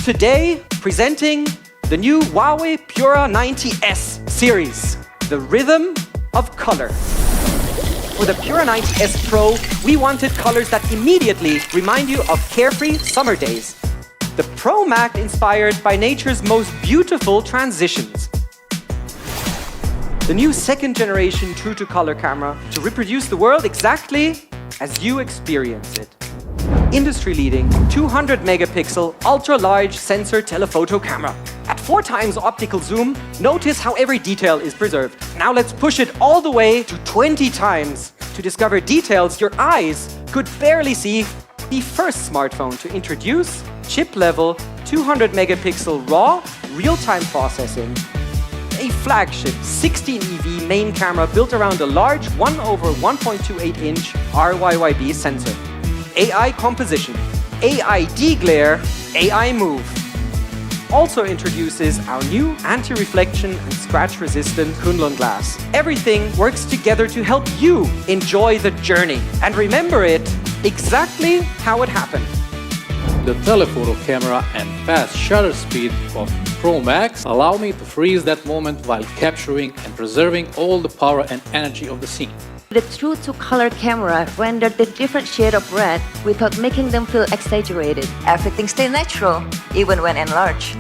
Today, presenting the new HUAWEI Pura 90s series, the rhythm of color. For the Pura 90s Pro, we wanted colors that immediately remind you of carefree summer days. The Pro Mac inspired by nature's most beautiful transitions. The new second generation true to color camera to reproduce the world exactly as you experience it. Industry-leading 200 megapixel ultra-large sensor telephoto camera. At 4 times optical zoom, notice how every detail is preserved. Now let's push it all the way to 20 times to discover details your eyes could barely see. The first smartphone to introduce chip-level 200 megapixel RAW real-time processing. A flagship 16 EV main camera built around a large 1/1.28 inch RYYB sensor. AI composition, AI deglare, AI move. Also introduces our new anti-reflection and scratch-resistant Kunlun glass. Everything works together to help you enjoy the journey and remember it exactly how it happened. The telephoto camera and fast shutter speed of Pro Max allow me to freeze that moment while capturing and preserving all the power and energy of the scene. The true-to-color camera rendered the different shade of red without making them feel exaggerated. Everything stays natural, even when enlarged.